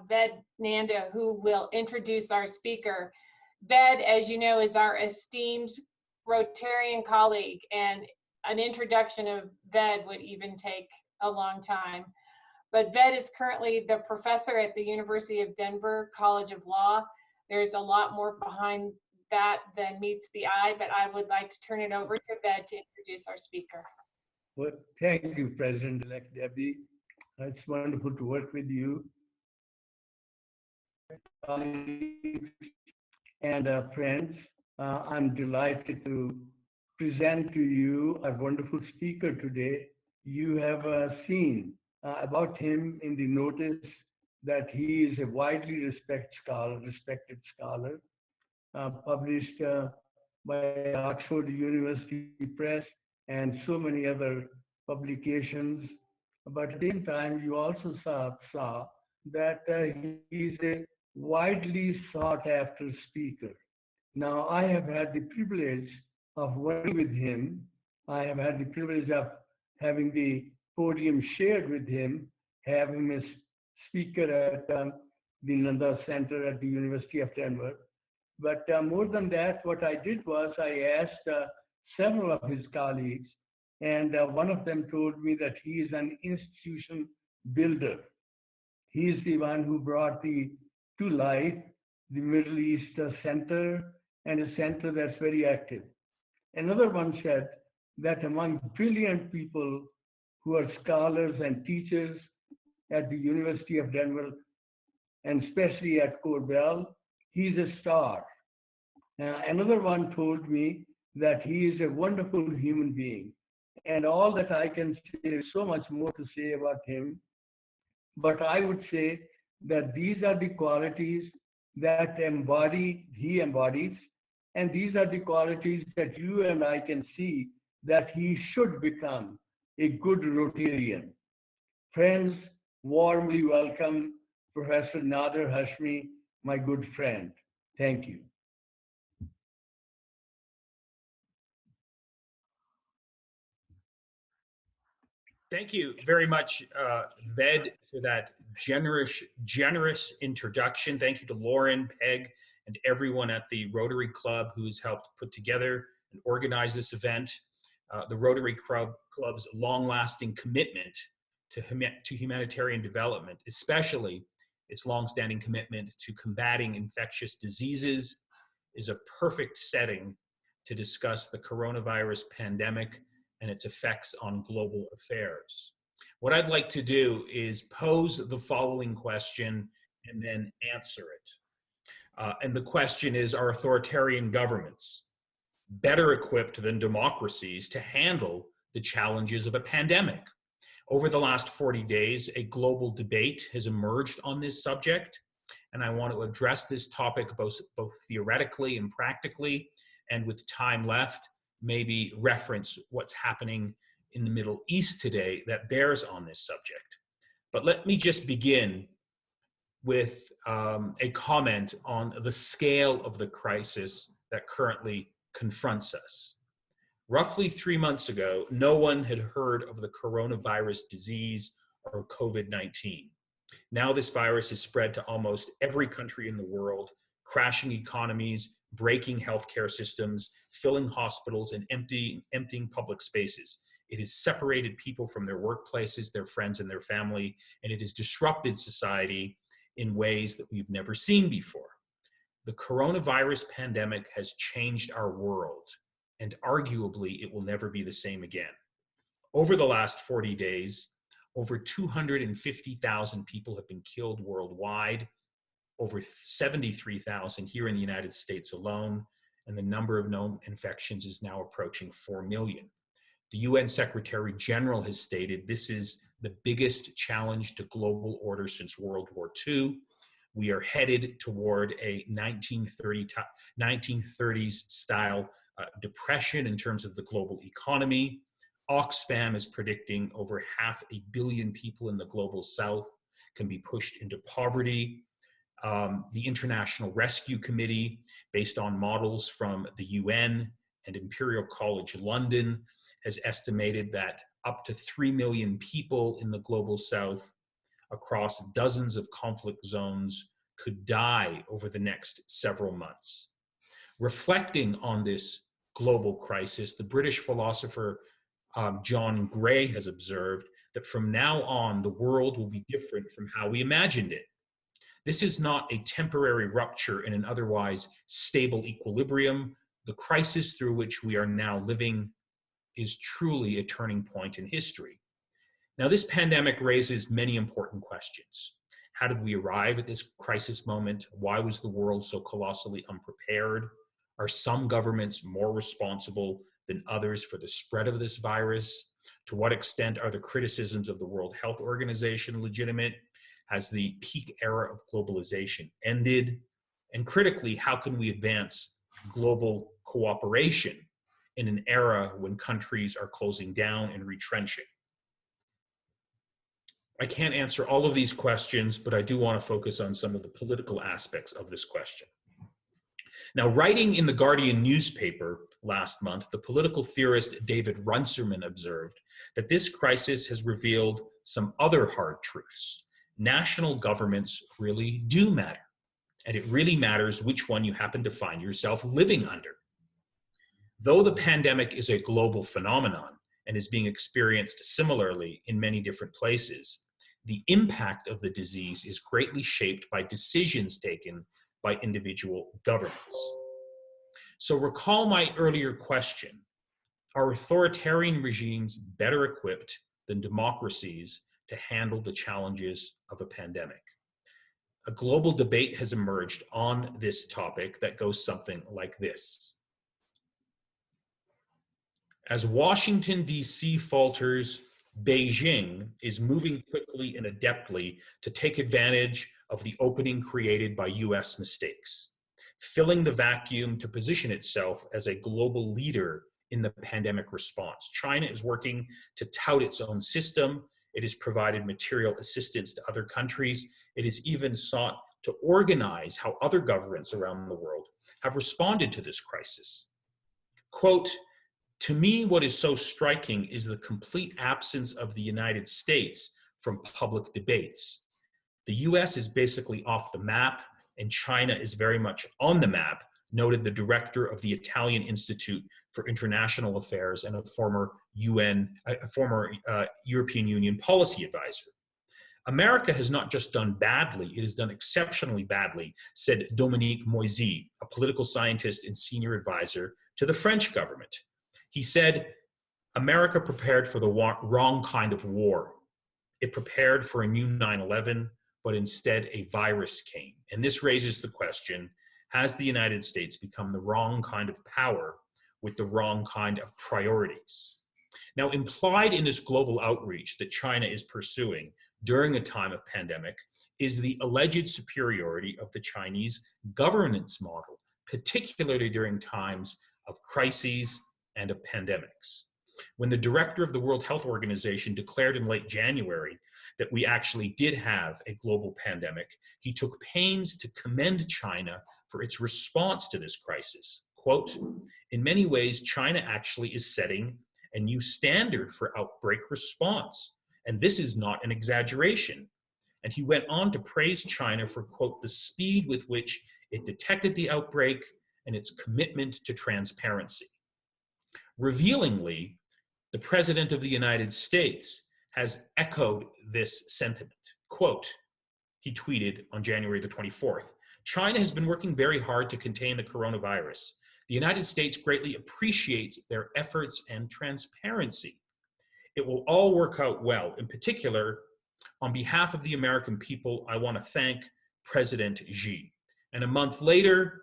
Ved Nanda, who will introduce our speaker. Ved, as you know, is our esteemed Rotarian colleague, and an introduction of Ved would even take a long time. But Ved is currently the professor at the University of Denver College of Law. There's a lot more behind that than meets the eye, but I would like to turn it over to Ved to introduce our speaker. Well, thank you, President-elect Debbie. It's wonderful to work with you. And friends, I'm delighted to present to you a wonderful speaker today. You have seen about him in the notice that he is a widely respected scholar, published by Oxford University Press and so many other publications. But at the same time, you also saw that he's a widely sought after speaker. Now, I have had the privilege of working with him. I have had the privilege of having the podium shared with him, having him as speaker at the Nanda Center at the University of Denver. But more than that, what I did was I asked several of his colleagues, and one of them told me that he is an institution builder. He is the one who brought to life the Middle East Center, and a center that's very active. Another one said that among brilliant people who are scholars and teachers at the University of Denver, and especially at Korbel, he's a star. Another one told me that he is a wonderful human being. And all that I can say, there's so much more to say about him. But I would say that these are the qualities that he embodies, and these are the qualities that you and I can see that he should become a good Rotarian. Friends, warmly welcome Professor Nader Hashemi, my good friend. Thank you. Thank you very much, Ved, for that generous introduction. Thank you to Lauren, Peg, and everyone at the Rotary Club who has helped put together and organize this event. The Rotary Club's long-lasting commitment to humanitarian development, especially its long-standing commitment to combating infectious diseases, is a perfect setting to discuss the coronavirus pandemic and its effects on global affairs. What I'd like to do is pose the following question and then answer it. And the question is, are authoritarian governments better equipped than democracies to handle the challenges of a pandemic? Over the last 40 days, a global debate has emerged on this subject, and I want to address this topic both theoretically and practically, and with time left, maybe reference what's happening in the Middle East today that bears on this subject. But let me just begin with a comment on the scale of the crisis that currently confronts us. Roughly 3 months ago, no one had heard of the coronavirus disease or COVID-19. Now this virus has spread to almost every country in the world, crashing economies, breaking healthcare systems, filling hospitals, and emptying public spaces. It has separated people from their workplaces, their friends, and their family, and it has disrupted society in ways that we've never seen before. The coronavirus pandemic has changed our world, and arguably it will never be the same again. Over the last 40 days, over 250,000 people have been killed worldwide, over 73,000 here in the United States alone, and the number of known infections is now approaching 4 million. The UN Secretary General has stated this is the biggest challenge to global order since World War II. We are headed toward a 1930s style depression in terms of the global economy. Oxfam is predicting over 500 million people in the global south can be pushed into poverty. The International Rescue Committee, based on models from the UN and Imperial College London, has estimated that up to 3 million people in the global south across dozens of conflict zones could die over the next several months. Reflecting on this global crisis, the British philosopher John Gray has observed that from now on, the world will be different from how we imagined it. This is not a temporary rupture in an otherwise stable equilibrium. The crisis through which we are now living is truly a turning point in history. Now, this pandemic raises many important questions. How did we arrive at this crisis moment? Why was the world so colossally unprepared? Are some governments more responsible than others for the spread of this virus? To what extent are the criticisms of the World Health Organization legitimate? Has the peak era of globalization ended? And critically, how can we advance global cooperation in an era when countries are closing down and retrenching? I can't answer all of these questions, but I do want to focus on some of the political aspects of this question. Now, writing in the Guardian newspaper last month, the political theorist David Runciman observed that this crisis has revealed some other hard truths. National governments really do matter, and it really matters which one you happen to find yourself living under. Though the pandemic is a global phenomenon and is being experienced similarly in many different places, the impact of the disease is greatly shaped by decisions taken by individual governments. So recall my earlier question: are authoritarian regimes better equipped than democracies to handle the challenges of a pandemic? A global debate has emerged on this topic that goes something like this. As Washington, D.C. falters, Beijing is moving quickly and adeptly to take advantage of the opening created by US mistakes, filling the vacuum to position itself as a global leader in the pandemic response. China is working to tout its own system. It has provided material assistance to other countries. It has even sought to organize how other governments around the world have responded to this crisis. Quote, "To me, what is so striking is the complete absence of the United States from public debates. The US is basically off the map, and China is very much on the map," noted the director of the Italian Institute for International Affairs and a former European Union policy advisor. "America has not just done badly, it has done exceptionally badly," said Dominique Moisy, a political scientist and senior advisor to the French government. He said, "America prepared for the wrong kind of war. It prepared for a new 9/11, but instead a virus came." And this raises the question, has the United States become the wrong kind of power with the wrong kind of priorities? Now, implied in this global outreach that China is pursuing during a time of pandemic is the alleged superiority of the Chinese governance model, particularly during times of crises and of pandemics. When the director of the World Health Organization declared in late January that we actually did have a global pandemic, he took pains to commend China for its response to this crisis. Quote, "In many ways, China actually is setting a new standard for outbreak response, and this is not an exaggeration." And he went on to praise China for, quote, "the speed with which it detected the outbreak and its commitment to transparency." Revealingly, the President of the United States has echoed this sentiment. Quote, he tweeted on January the 24th, "China has been working very hard to contain the coronavirus. The United States greatly appreciates their efforts and transparency. It will all work out well. In particular, on behalf of the American people, I want to thank President Xi." And a month later,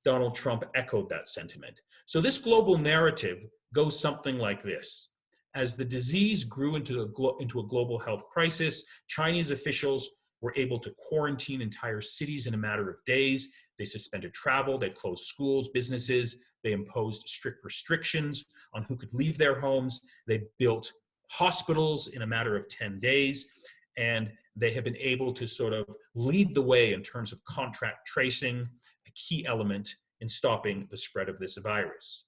Donald Trump echoed that sentiment. So this global narrative goes something like this. As the disease grew into a global health crisis, Chinese officials were able to quarantine entire cities in a matter of days. They suspended travel, they closed schools, businesses, they imposed strict restrictions on who could leave their homes. They built hospitals in a matter of 10 days, and they have been able to sort of lead the way in terms of contact tracing, a key element in stopping the spread of this virus.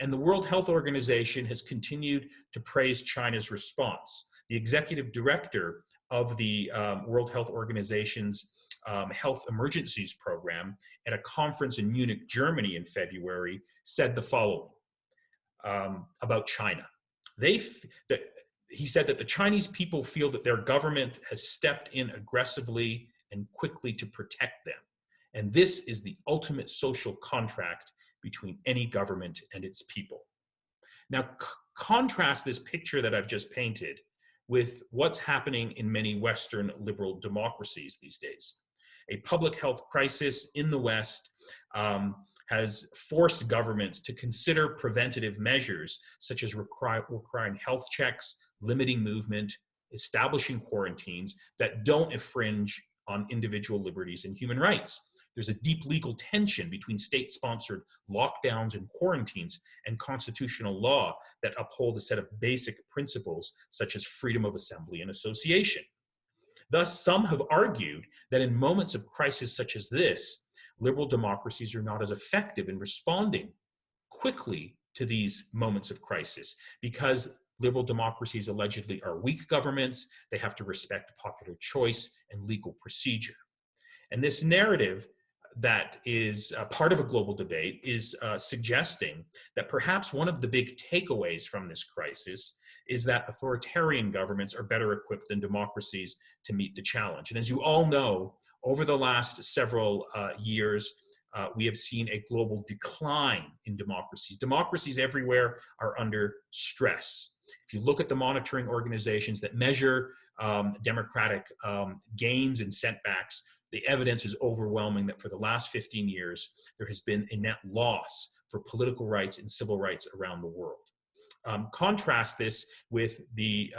And the World Health Organization has continued to praise China's response. The executive director of the World Health Organization's Health Emergencies Program at a conference in Munich, Germany in February, said the following about China. He said that the Chinese people feel that their government has stepped in aggressively and quickly to protect them. And this is the ultimate social contract between any government and its people. Now, contrast this picture that I've just painted with what's happening in many Western liberal democracies these days. A public health crisis in the West has forced governments to consider preventative measures such as requiring health checks, limiting movement, establishing quarantines that don't infringe on individual liberties and human rights. There's a deep legal tension between state-sponsored lockdowns and quarantines and constitutional law that uphold a set of basic principles such as freedom of assembly and association. Thus, some have argued that in moments of crisis such as this, liberal democracies are not as effective in responding quickly to these moments of crisis because liberal democracies allegedly are weak governments. They have to respect popular choice and legal procedure. And this narrative that is part of a global debate is suggesting that perhaps one of the big takeaways from this crisis is that authoritarian governments are better equipped than democracies to meet the challenge. And as you all know, over the last several years, we have seen a global decline in democracies. Democracies everywhere are under stress. If you look at the monitoring organizations that measure democratic gains and setbacks, the evidence is overwhelming that for the last 15 years, there has been a net loss for political rights and civil rights around the world. Contrast this with the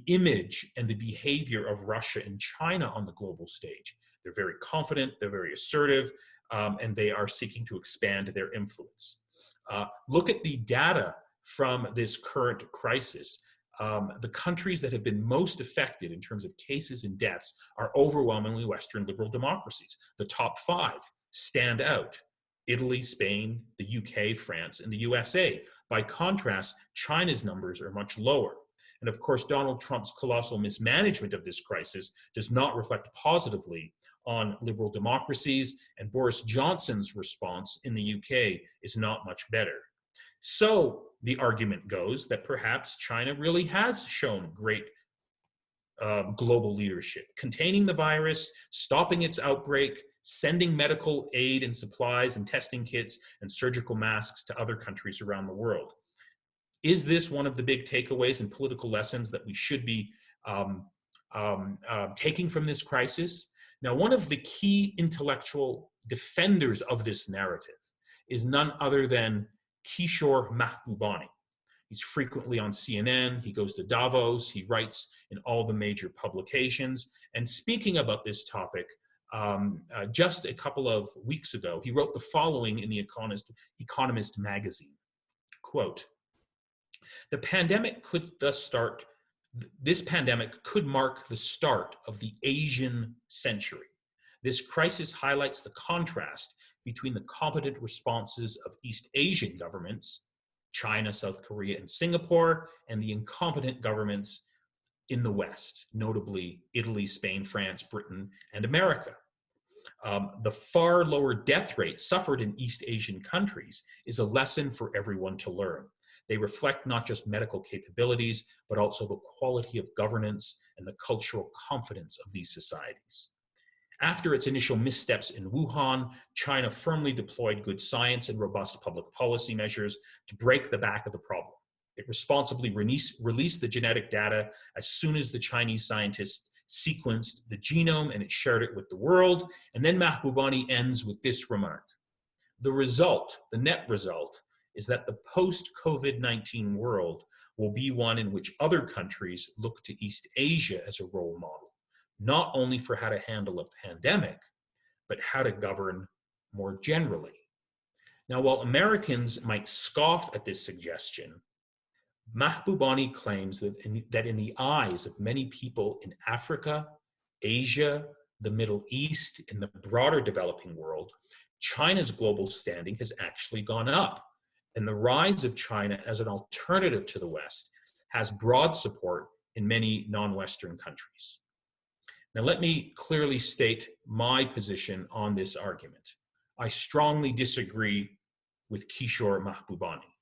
image and the behavior of Russia and China on the global stage. They're very confident, they're very assertive, and they are seeking to expand their influence. Look at the data from this current crisis. The countries that have been most affected in terms of cases and deaths are overwhelmingly Western liberal democracies. The top 5 stand out: Italy, Spain, the UK, France, and the USA. By contrast, China's numbers are much lower. And of course, Donald Trump's colossal mismanagement of this crisis does not reflect positively on liberal democracies, and Boris Johnson's response in the UK is not much better. So the argument goes that perhaps China really has shown great global leadership, containing the virus, stopping its outbreak, sending medical aid and supplies and testing kits and surgical masks to other countries around the world. Is this one of the big takeaways and political lessons that we should be taking from this crisis? Now, one of the key intellectual defenders of this narrative is none other than Kishore Mahbubani. He's frequently on CNN, he goes to Davos, he writes in all the major publications. And speaking about this topic, just a couple of weeks ago, he wrote the following in the Economist magazine, quote, this pandemic could mark the start of the Asian century. This crisis highlights the contrast between the competent responses of East Asian governments, China, South Korea, and Singapore, and the incompetent governments in the West, notably Italy, Spain, France, Britain, and America. The far lower death rate suffered in East Asian countries is a lesson for everyone to learn. They reflect not just medical capabilities, but also the quality of governance and the cultural confidence of these societies. After its initial missteps in Wuhan, China firmly deployed good science and robust public policy measures to break the back of the problem. It responsibly released the genetic data as soon as the Chinese scientists sequenced the genome, and it shared it with the world. And then Mahbubani ends with this remark: the net result, is that the post-COVID-19 world will be one in which other countries look to East Asia as a role model, not only for how to handle a pandemic, but how to govern more generally. Now, while Americans might scoff at this suggestion, Mahbubani claims that in the eyes of many people in Africa, Asia, the Middle East, and the broader developing world, China's global standing has actually gone up. And the rise of China as an alternative to the West has broad support in many non-Western countries. Now, let me clearly state my position on this argument. I strongly disagree with Kishore Mahbubani.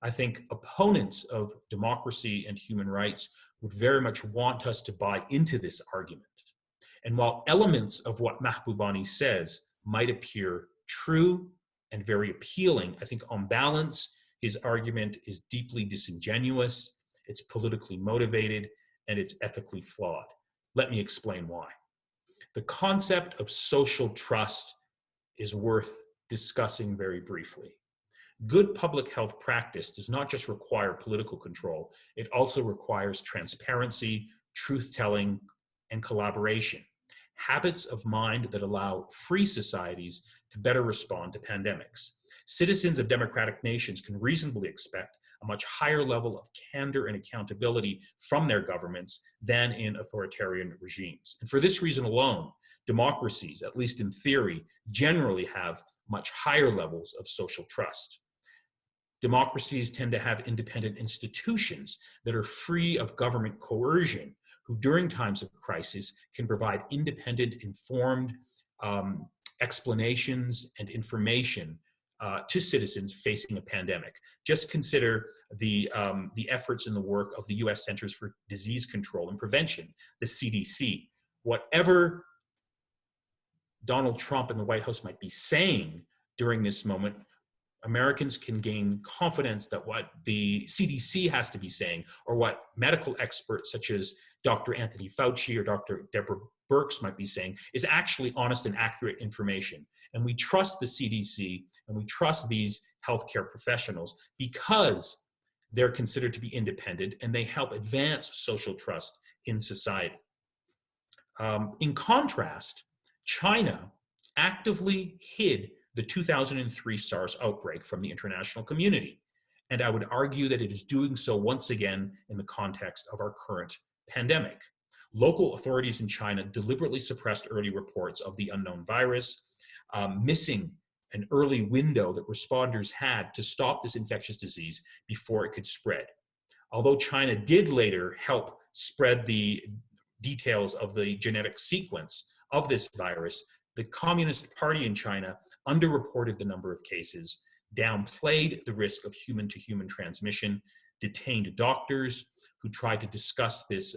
I think opponents of democracy and human rights would very much want us to buy into this argument. And while elements of what Mahbubani says might appear true and very appealing, I think on balance, his argument is deeply disingenuous, it's politically motivated, and it's ethically flawed. Let me explain why. The concept of social trust is worth discussing very briefly. Good public health practice does not just require political control, it also requires transparency, truth-telling, and collaboration. Habits of mind that allow free societies to better respond to pandemics. Citizens of democratic nations can reasonably expect a much higher level of candor and accountability from their governments than in authoritarian regimes. And for this reason alone, democracies, at least in theory, generally have much higher levels of social trust. Democracies tend to have independent institutions that are free of government coercion, who during times of crisis can provide independent, informed explanations and information to citizens facing a pandemic. Just consider the efforts and the work of the US Centers for Disease Control and Prevention, the CDC. Whatever Donald Trump and the White House might be saying during this moment, Americans can gain confidence that what the CDC has to be saying, or what medical experts such as Dr. Anthony Fauci or Dr. Deborah Birx might be saying, is actually honest and accurate information. And we trust the CDC and we trust these healthcare professionals because they're considered to be independent and they help advance social trust in society. In contrast, China actively hid the 2003 SARS outbreak from the international community. And I would argue that it is doing so once again in the context of our current pandemic. Local authorities in China deliberately suppressed early reports of the unknown virus, missing an early window that responders had to stop this infectious disease before it could spread. Although China did later help spread the details of the genetic sequence of this virus, the Communist Party in China underreported the number of cases, downplayed the risk of human-to-human transmission, detained doctors who tried to discuss this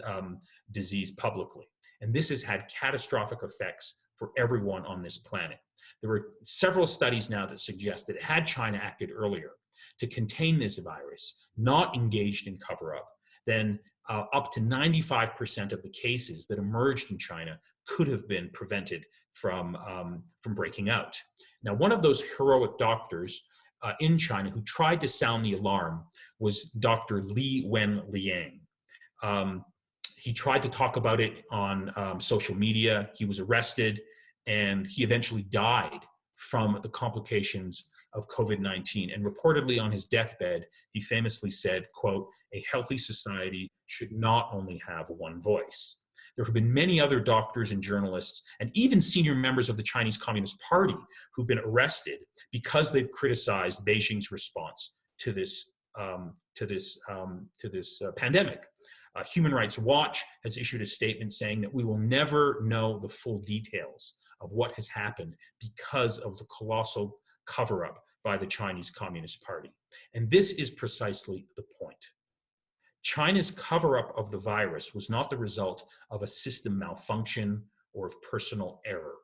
disease publicly. And this has had catastrophic effects for everyone on this planet. There are several studies now that suggest that had China acted earlier to contain this virus, not engaged in cover-up, then up to 95% of the cases that emerged in China could have been prevented from breaking out. Now, one of those heroic doctors in China who tried to sound the alarm was Dr. Lee Wen Liang. He tried to talk about it on social media. He was arrested, and he eventually died from the complications of COVID-19. And reportedly on his deathbed, he famously said, quote, "A healthy society should not only have one voice." There have been many other doctors and journalists and even senior members of the Chinese Communist Party who've been arrested because they've criticized Beijing's response to this pandemic. Human Rights Watch has issued a statement saying that we will never know the full details of what has happened because of the colossal cover-up by the Chinese Communist Party. And this is precisely the point. China's cover-up of the virus was not the result of a system malfunction or of personal error.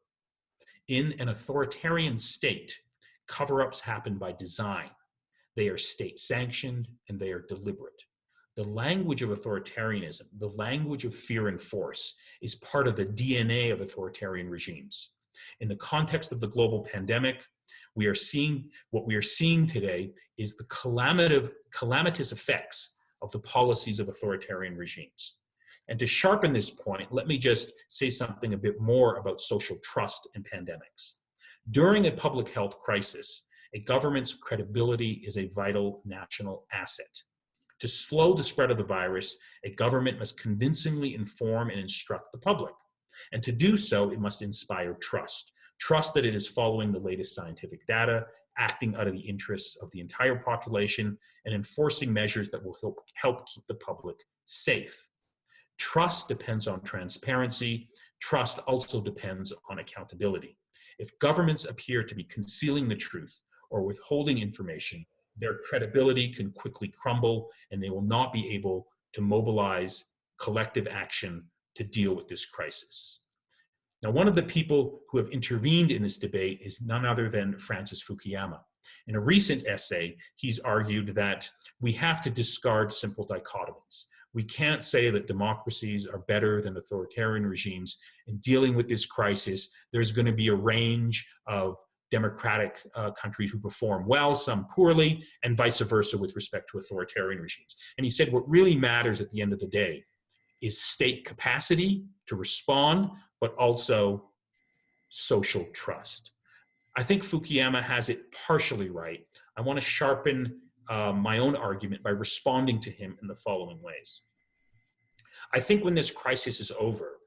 In an authoritarian state, cover-ups happen by design. They are state-sanctioned and they are deliberate. The language of authoritarianism, the language of fear and force, is part of the DNA of authoritarian regimes. In the context of the global pandemic, what we are seeing today is the calamitous effects of the policies of authoritarian regimes. And to sharpen this point, let me just say something a bit more about social trust in pandemics. During a public health crisis, a government's credibility is a vital national asset. To slow the spread of the virus, a government must convincingly inform and instruct the public. And to do so, it must inspire trust. Trust that it is following the latest scientific data, acting out of the interests of the entire population, and enforcing measures that will help keep the public safe. Trust depends on transparency. Trust also depends on accountability. If governments appear to be concealing the truth or withholding information, their credibility can quickly crumble, and they will not be able to mobilize collective action to deal with this crisis. Now, one of the people who have intervened in this debate is none other than Francis Fukuyama. In a recent essay, he's argued that we have to discard simple dichotomies. We can't say that democracies are better than authoritarian regimes. In dealing with this crisis, there's going to be a range of democratic countries who perform well, some poorly, and vice versa with respect to authoritarian regimes. And he said what really matters at the end of the day is state capacity to respond, but also social trust. I think Fukuyama has it partially right. I want to sharpen my own argument by responding to him in the following ways. I think when this crisis is over,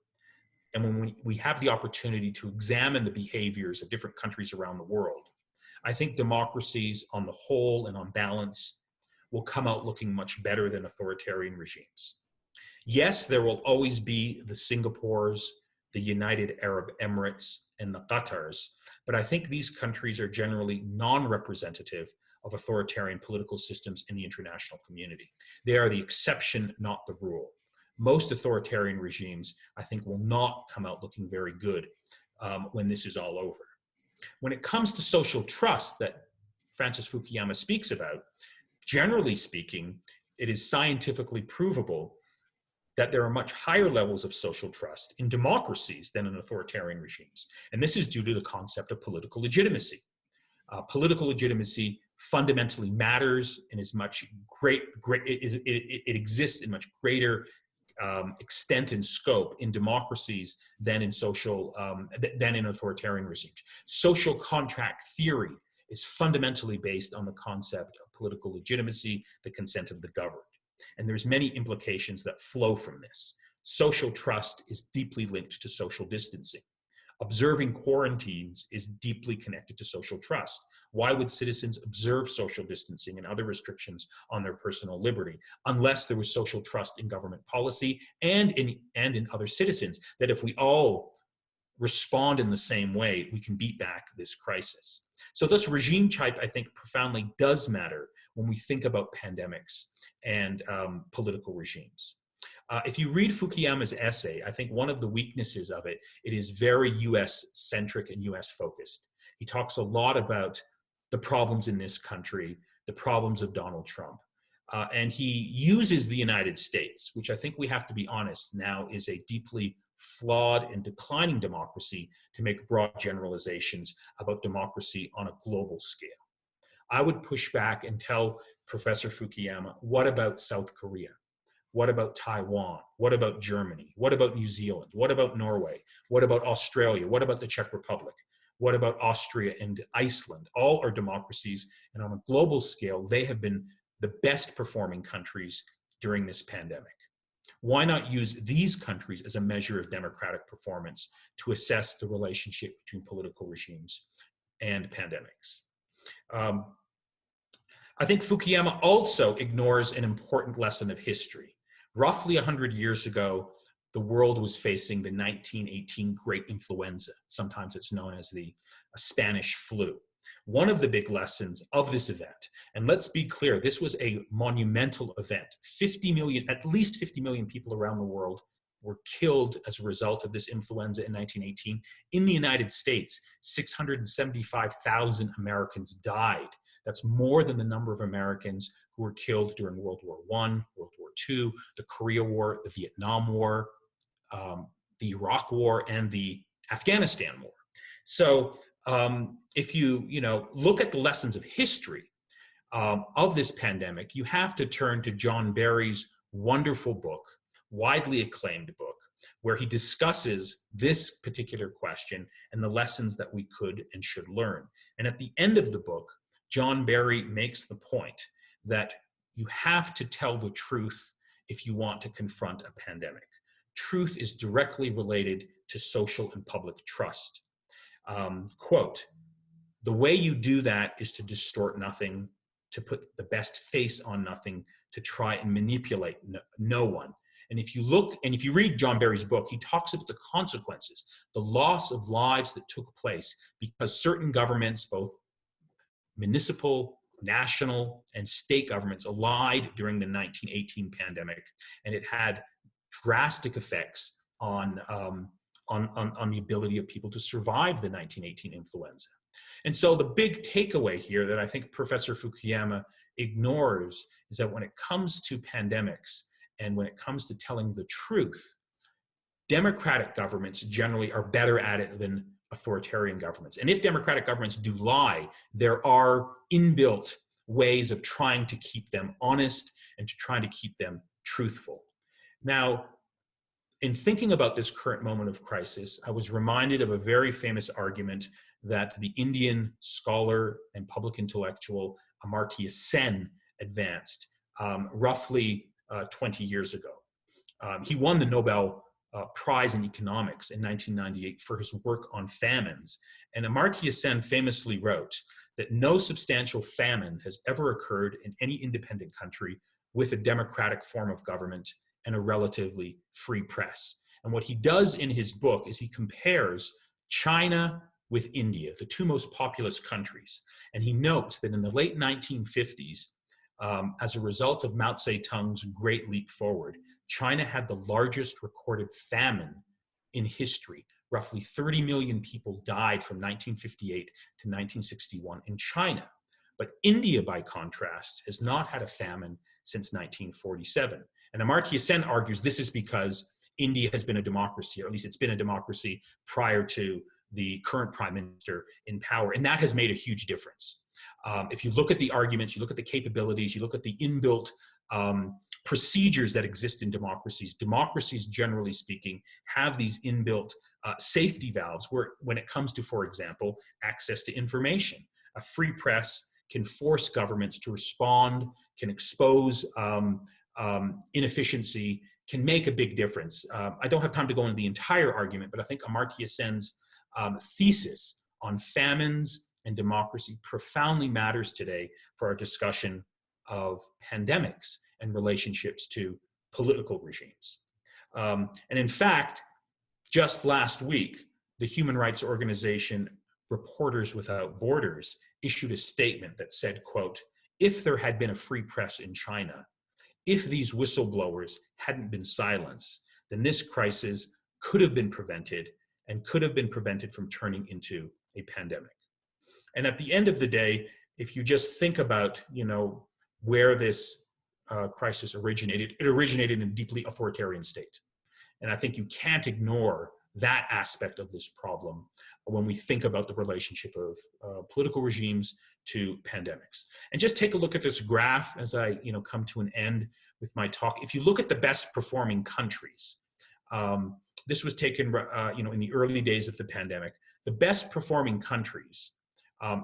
and when we have the opportunity to examine the behaviors of different countries around the world, I think democracies on the whole and on balance will come out looking much better than authoritarian regimes. Yes, there will always be the Singapores, the United Arab Emirates, and the Qatars, but I think these countries are generally non-representative of authoritarian political systems in the international community. They are the exception, not the rule. Most authoritarian regimes, I think, will not come out looking very good when this is all over. When it comes to social trust that Francis Fukuyama speaks about, generally speaking, it is scientifically provable that there are much higher levels of social trust in democracies than in authoritarian regimes. And this is due to the concept of political legitimacy. Political legitimacy fundamentally matters and is much it exists in much greater extent and scope in democracies than in than in authoritarian regimes. Social contract theory is fundamentally based on the concept of political legitimacy, the consent of the governed. And there's many implications that flow from this. Social trust is deeply linked to social distancing. Observing quarantines is deeply connected to social trust. Why would citizens observe social distancing and other restrictions on their personal liberty unless there was social trust in government policy and in other citizens, that if we all respond in the same way, we can beat back this crisis? So this regime type, I think, profoundly does matter when we think about pandemics and political regimes. If you read Fukuyama's essay, I think one of the weaknesses of it is very US-centric and US-focused. He talks a lot about the problems in this country, the problems of Donald Trump. And he uses the United States, which I think we have to be honest now is a deeply flawed and declining democracy, to make broad generalizations about democracy on a global scale. I would push back and tell Professor Fukuyama, what about South Korea? What about Taiwan? What about Germany? What about New Zealand? What about Norway? What about Australia? What about the Czech Republic? What about Austria and Iceland? All are democracies, and on a global scale, they have been the best performing countries during this pandemic. Why not use these countries as a measure of democratic performance to assess the relationship between political regimes and pandemics? I think Fukuyama also ignores an important lesson of history. Roughly 100 years ago, the world was facing the 1918 Great Influenza. Sometimes it's known as the Spanish flu. One of the big lessons of this event, and let's be clear, this was a monumental event. 50 million, at least 50 million people around the world were killed as a result of this influenza in 1918. In the United States, 675,000 Americans died. That's more than the number of Americans who were killed during World War I, World War II, the Korea War, the Vietnam War, the Iraq War, and the Afghanistan War. So if you look at the lessons of history of this pandemic, you have to turn to John Barry's wonderful book, widely acclaimed book, where he discusses this particular question and the lessons that we could and should learn. And at the end of the book, John Barry makes the point that you have to tell the truth if you want to confront a pandemic. Truth is directly related to social and public trust. Quote, "The way you do that is to distort nothing, to put the best face on nothing, to try and manipulate no one. And if you look, and if you read John Barry's book, he talks about the consequences, the loss of lives that took place because certain governments, both municipal, national, and state governments allied during the 1918 pandemic, and it had drastic effects on the ability of people to survive the 1918 influenza. And so the big takeaway here that I think Professor Fukuyama ignores is that when it comes to pandemics and when it comes to telling the truth, democratic governments generally are better at it than authoritarian governments. And if democratic governments do lie, there are inbuilt ways of trying to keep them honest and to try to keep them truthful. Now, in thinking about this current moment of crisis, I was reminded of a very famous argument that the Indian scholar and public intellectual Amartya Sen advanced roughly 20 years ago. He won the Nobel Prize in Economics in 1998 for his work on famines. And Amartya Sen famously wrote that no substantial famine has ever occurred in any independent country with a democratic form of government and a relatively free press. And what he does in his book is he compares China with India, the two most populous countries. And he notes that in the late 1950s, as a result of Mao Zedong's Great Leap Forward, China had the largest recorded famine in history. Roughly 30 million people died from 1958 to 1961 in China. But India, by contrast, has not had a famine since 1947. And Amartya Sen argues this is because India has been a democracy, or at least it's been a democracy prior to the current prime minister in power. And that has made a huge difference. If you look at the arguments, you look at the capabilities, you look at the inbuilt procedures that exist in democracies, democracies, generally speaking, have these inbuilt safety valves where, when it comes to, for example, access to information. A free press can force governments to respond, can expose inefficiency, can make a big difference. I don't have time to go into the entire argument, but I think Amartya Sen's thesis on famines and democracy profoundly matters today for our discussion of pandemics and relationships to political regimes. And in fact, just last week, the human rights organization Reporters Without Borders issued a statement that said, quote, "If there had been a free press in China, if these whistleblowers hadn't been silenced, then this crisis could have been prevented and could have been prevented from turning into a pandemic." And at the end of the day, if you just think about, where this crisis originated, it originated in a deeply authoritarian state. And I think you can't ignore that aspect of this problem when we think about the relationship of political regimes to pandemics. And just take a look at this graph as I come to an end with my talk. If you look at the best performing countries, this was taken in the early days of the pandemic. The best performing countries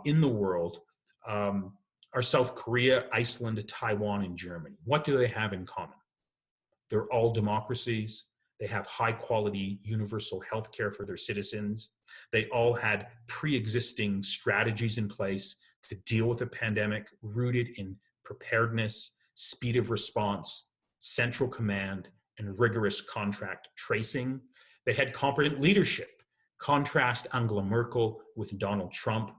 in the world are South Korea, Iceland, Taiwan, and Germany. What do they have in common? They're all democracies. They have high quality universal health care for their citizens. They all had pre-existing strategies in place to deal with a pandemic rooted in preparedness, speed of response, central command, and rigorous contract tracing. They had competent leadership. Contrast Angela Merkel with Donald Trump.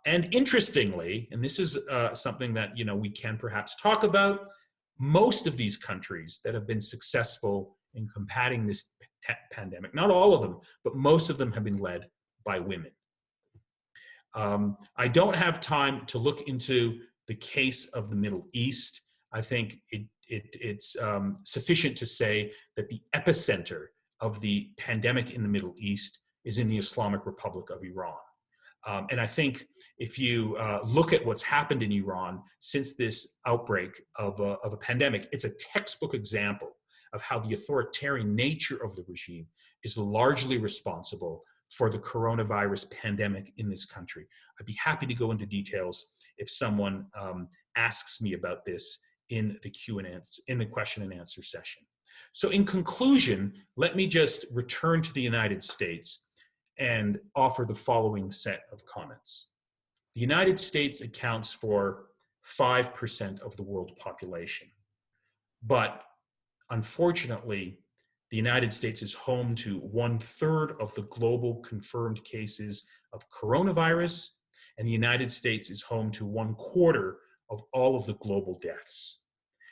And interestingly, and this is something that we can perhaps talk about, most of these countries that have been successful in combating this pandemic, not all of them, but most of them have been led by women. I don't have time to look into the case of the Middle East. I think it's sufficient to say that the epicenter of the pandemic in the Middle East is in the Islamic Republic of Iran. And I think if you look at what's happened in Iran since this outbreak of a pandemic, it's a textbook example of how the authoritarian nature of the regime is largely responsible for the coronavirus pandemic in this country. I'd be happy to go into details if someone asks me about this in the Q&A, in the question and answer session. So in conclusion, let me just return to the United States and offer the following set of comments. The United States accounts for 5% of the world population, but Unfortunately, the United States is home to 1/3 of the global confirmed cases of coronavirus, and the United States is home to 1/4 of all of the global deaths.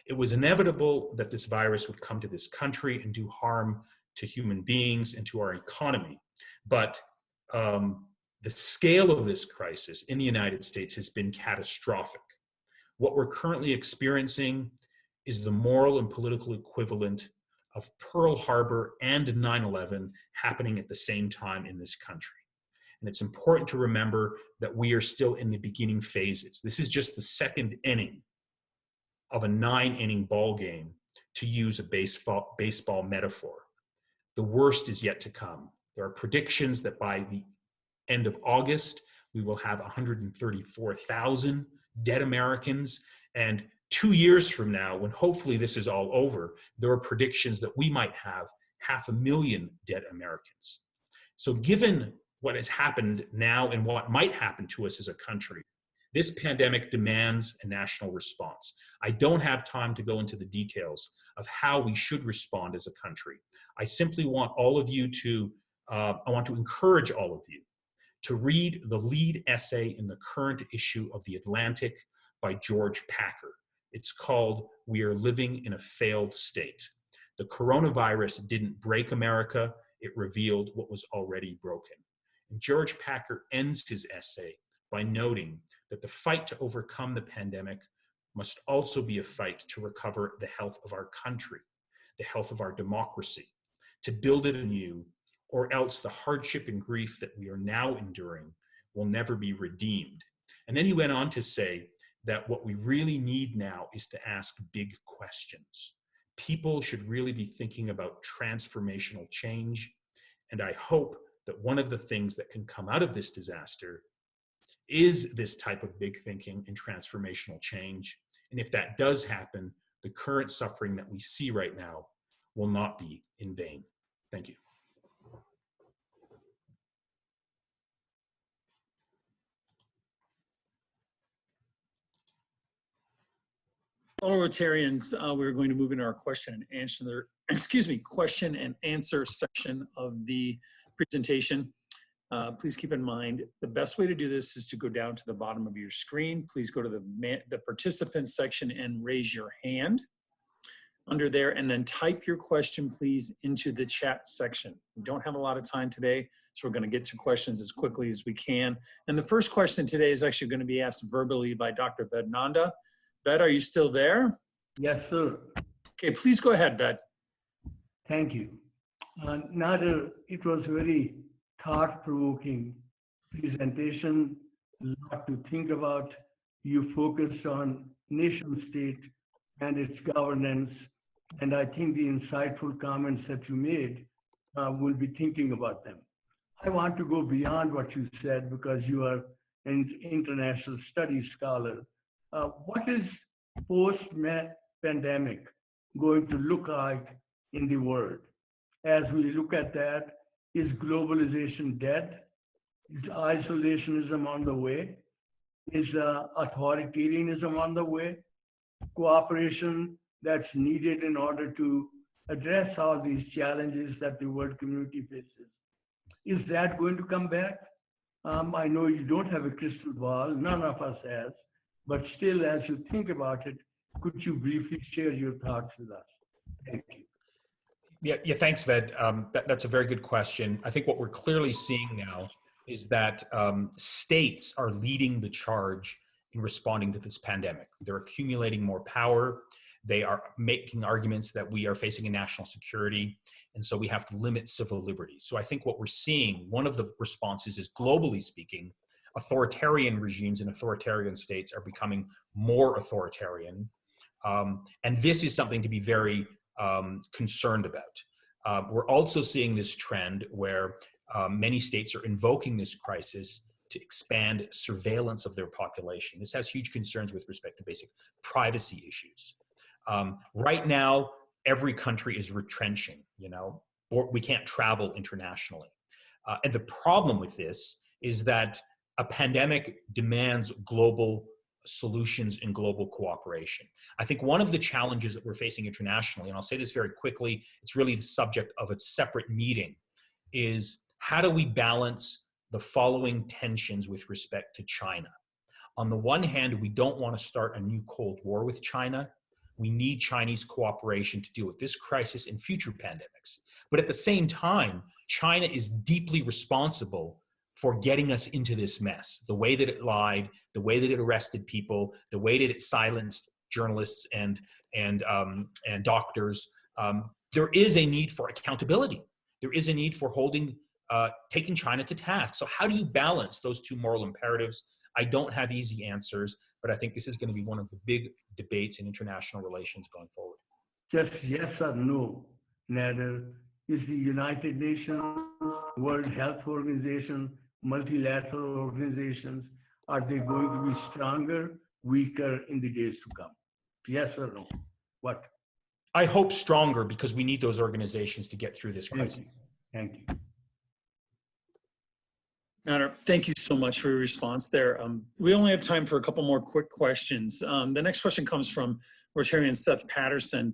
It was inevitable that this virus would come to this country and do harm to human beings and to our economy. But the scale of this crisis in the United States has been catastrophic. What we're currently experiencing is the moral and political equivalent of Pearl Harbor and 9/11 happening at the same time in this country. And it's important to remember that we are still in the beginning phases. This is just the second inning of a 9-inning ball game, to use a baseball metaphor. The worst is yet to come. There are predictions that by the end of August, we will have 134,000 dead Americans. And 2 years from now, when hopefully this is all over, there are predictions that we might have 500,000 dead Americans. So given what has happened now and what might happen to us as a country, this pandemic demands a national response. I don't have time to go into the details of how we should respond as a country. I simply want all of you to, I want to encourage all of you to read the lead essay in the current issue of The Atlantic by George Packer. It's called "We Are Living in a Failed State." The coronavirus didn't break America, it revealed what was already broken. And George Packer ends his essay by noting that the fight to overcome the pandemic must also be a fight to recover the health of our country, the health of our democracy, to build it anew, or else the hardship and grief that we are now enduring will never be redeemed. And then he went on to say that what we really need now is to ask big questions. People should really be thinking about transformational change. And I hope that one of the things that can come out of this disaster is this type of big thinking and transformational change. And if that does happen, the current suffering that we see right now will not be in vain. Thank you. Authoritarians, we're going to move into our question and answer, question and answer section of the presentation. Please keep in mind, the best way to do this is to go down to the bottom of your screen. Please go to the participants section and raise your hand under there, and then type your question, please, into the chat section. We don't have a lot of time today, so we're going to get to questions as quickly as we can. And the first question today is actually going to be asked verbally by Dr. Ved Nanda. Ved, are you still there? Yes, sir. Okay, please go ahead, Ved. Thank you. Nader, it was very thought-provoking presentation, a lot to think about. You focused on nation state and its governance, and I think the insightful comments that you made, will be thinking about them. I want to go beyond what you said because you are an international studies scholar. What is post-pandemic going to look like in the world? As we look at that, is globalization dead? Is isolationism on the way? Is authoritarianism on the way? Cooperation that's needed in order to address all these challenges that the world community faces. Is that going to come back? I know you don't have a crystal ball, none of us has, but still, as you think about it, could you briefly share your thoughts with us? Thank you. Yeah, thanks, Ved. That's a very good question. I think what we're clearly seeing now is that states are leading the charge in responding to this pandemic. They're accumulating more power. They are making arguments that we are facing a national security, and so we have to limit civil liberties. So I think what we're seeing, one of the responses is, globally speaking, authoritarian regimes and authoritarian states are becoming more authoritarian. And this is something to be very concerned about. We're also seeing this trend where many states are invoking this crisis to expand surveillance of their population. This has huge concerns with respect to basic privacy issues. Right now, every country is retrenching, or we can't travel internationally. And the problem with this is that a pandemic demands global solutions in global cooperation. I think one of the challenges that we're facing internationally, and I'll say this very quickly, it's really the subject of a separate meeting, is how do we balance the following tensions with respect to China? On the one hand, we don't want to start a new Cold War with China. We need Chinese cooperation to deal with this crisis and future pandemics. But at the same time, China is deeply responsible for getting us into this mess. The way that it lied, the way that it arrested people, the way that it silenced journalists and doctors. There is a need for accountability. There is a need for taking China to task. So how do you balance those two moral imperatives? I don't have easy answers, but I think this is going to be one of the big debates in international relations going forward. Just yes or no, Nader. Is the United Nations, World Health Organization, multilateral organizations, are they going to be stronger, weaker in the days to come? Yes or no? What? I hope stronger, because we need those organizations to get through this crisis. Thank you. Nader, thank you so much for your response there. We only have time for a couple more quick questions. The next question comes from Rotarian Seth Patterson.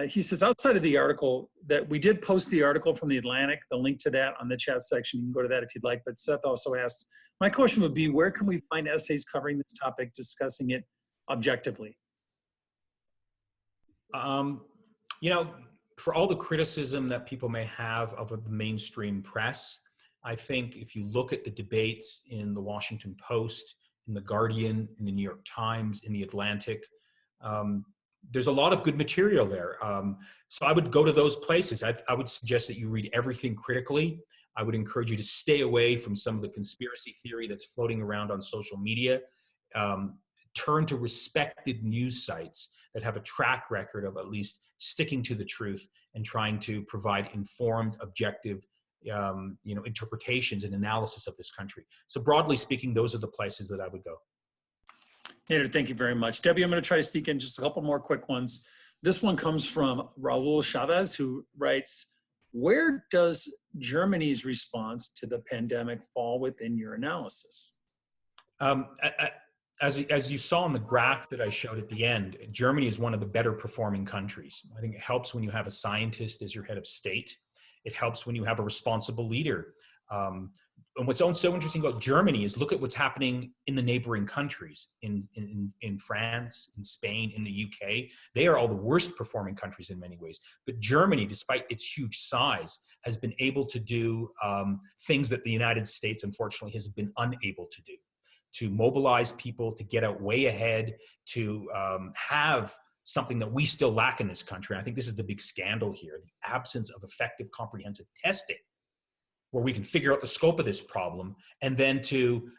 He says, outside of the article, that we did post the article from The Atlantic, the link to that on the chat section. You can go to that if you'd like. But Seth also asked, my question would be, where can we find essays covering this topic, discussing it objectively? You know, for all the criticism that people may have of the mainstream press, I think if you look at the debates in the Washington Post, in the Guardian, in the New York Times, in the Atlantic, there's a lot of good material there. So I would go to those places. I would suggest that you read everything critically. I would encourage you to stay away from some of the conspiracy theory that's floating around on social media. Turn to respected news sites that have a track record of at least sticking to the truth and trying to provide informed, objective interpretations and analysis of this country. So broadly speaking, those are the places that I would go. Nader, thank you very much. Debbie, I'm going to try to sneak in just a couple more quick ones. This one comes from Raul Chavez, who writes, where does Germany's response to the pandemic fall within your analysis? As you saw in the graph that I showed at the end, Germany is one of the better performing countries. I think it helps when you have a scientist as your head of state. It helps when you have a responsible leader. And what's so interesting about Germany is look at what's happening in the neighboring countries, in France, in Spain, in the UK. They are all the worst performing countries in many ways. But Germany, despite its huge size, has been able to do things that the United States, unfortunately, has been unable to do. To mobilize people, to get out way ahead, to have something that we still lack in this country. And I think this is the big scandal here, the absence of effective comprehensive testing, where we can figure out the scope of this problem, and then to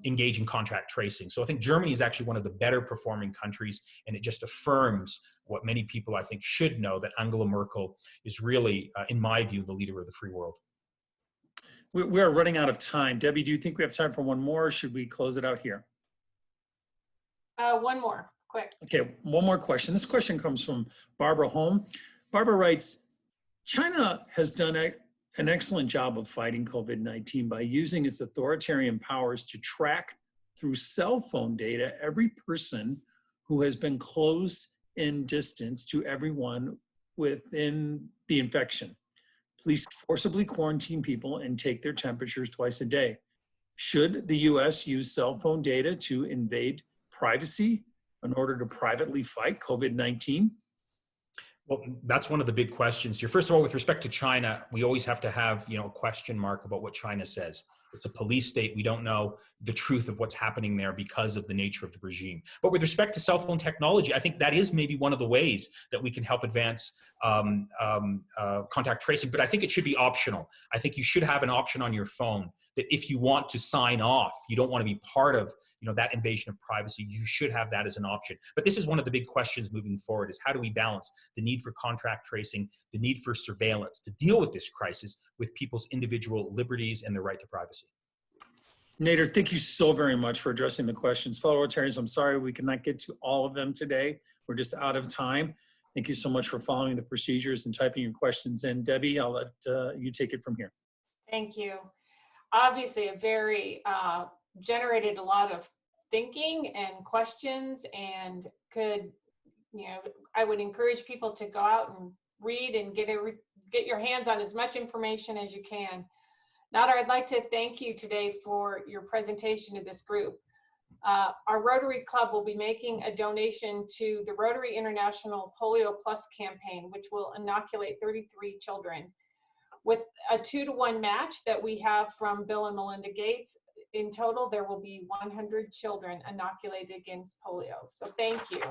engage in contact tracing. So I think Germany is actually one of the better performing countries, and it just affirms what many people I think should know, that Angela Merkel is really, in my view, the leader of the free world. We are running out of time. Debbie, do you think we have time for one more, or should we close it out here? One more, quick. Okay, one more question. This question comes from Barbara Holm. Barbara writes, China has done an excellent job of fighting COVID-19 by using its authoritarian powers to track through cell phone data every person who has been close in distance to everyone within the infection. Police forcibly quarantine people and take their temperatures twice a day. Should the US use cell phone data to invade privacy in order to privately fight COVID-19? Well, that's one of the big questions here. First of all, with respect to China, we always have to have, a question mark about what China says. It's a police state. We don't know the truth of what's happening there because of the nature of the regime. But with respect to cell phone technology, I think that is maybe one of the ways that we can help advance contact tracing. But I think it should be optional. I think you should have an option on your phone that if you want to sign off, you don't want to be part of that invasion of privacy, you should have that as an option. But this is one of the big questions moving forward, is how do we balance the need for contact tracing, the need for surveillance to deal with this crisis with people's individual liberties and their right to privacy. Nader, thank you so very much for addressing the questions. Fellow Rotarians, I'm sorry we cannot get to all of them today. We're just out of time. Thank you so much for following the procedures and typing your questions in. Debbie, I'll let you take it from here. Thank you. Obviously, generated a lot of thinking and questions, and could, you know, I would encourage people to go out and read and get your hands on as much information as you can. Nader, I'd like to thank you today for your presentation to this group. Our Rotary Club will be making a donation to the Rotary International Polio Plus campaign, which will inoculate 33 children. With a 2-to-1 match that we have from Bill and Melinda Gates, in total there will be 100 children inoculated against polio. So thank you.